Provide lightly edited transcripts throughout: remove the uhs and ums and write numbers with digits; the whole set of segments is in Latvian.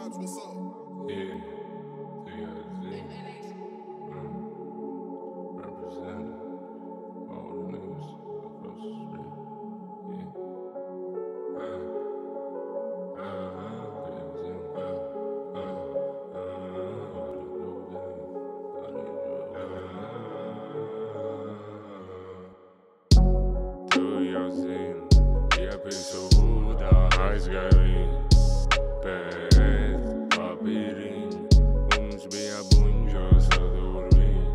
Vibes, what's up? Yeah, TLZ. Representing all the niggas across the street. Yeah. Я пишу Buddha, aizgāju pēc papīriņa. Mums bija buņģos ar durvīm.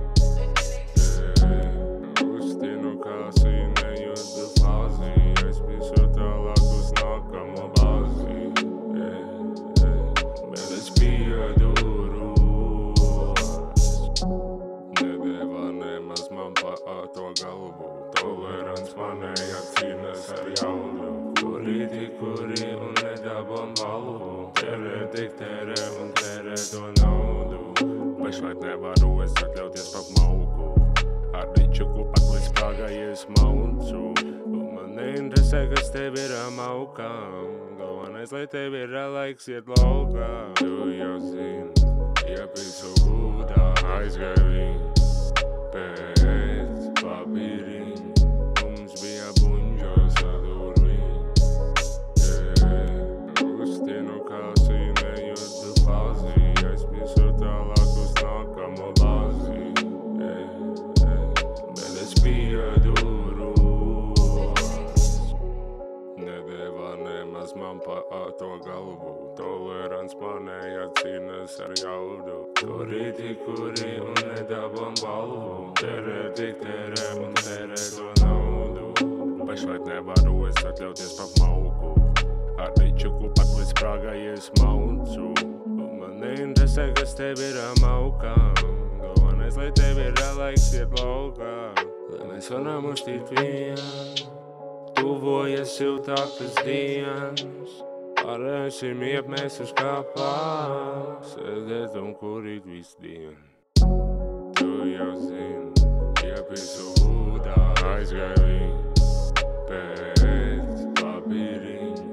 Kustinu kā sīnējot fāzi. Es pišu tālāk uz nākamo bāzi. Bet es pieduru. Nedēvā nemaz man pa to galvu. Tolerants manējā cīnās ar jaudu. Kuri un nedabon balvu. Tērē tik tērē un tērē to naudu. Pašlaik nevaru es atļauties pat mauku. Ar ričuku paklis pagājies maucu. Un man neinteresē, kas tev ir maukām. Galvenais, lai tev ir laiks iet laukā. Tu jau zini, iepisu Buddha, aizgāju pēc papīriņa. Mums bija buņģos ar durvīm. Kustinu kā sīnējot fāzi. Es pišu tālāk uz nākamo bāzi. Bet es pieduru. Nedēvā nemaz man pa to galvu. Tolerants manējā cīnās ar jaudu. Kuri un nedabon balvu. Tērē tik tērē un tērē to naudu. Pašlaik nevaru es atļauties pat mauku. Ar ričuku paklis prāgājies maucu. Un man neinteresē, kas tev ir maukām. Galvenais, lai tev ir laiks iet laukā. Lai mēs varam uztīt vien. Tuvojas siltākas dienas. Varēsim iet mēs uz kāpām. Sēdēt un kurīt visu dienu. Tu jau zini, iepisu Buddha, aizgāju pēc papīriņa.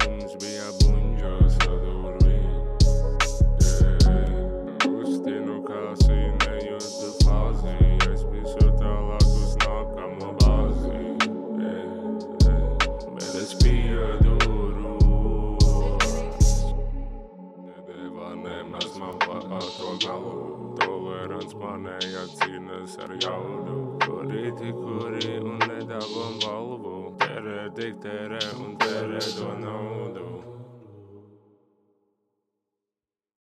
Mums bija buņģos ar durvīm. Kustinu kā sīnējot fāzi. Es pišu tālāk uz nākamo bāzi. Bet es pieduru. Nedēvā nemaz man pa to galvu. Tolerants manējā cīnās ar jaudu. Kuri un nedabon balvu. Tērē tik tērē un tērē to naudu.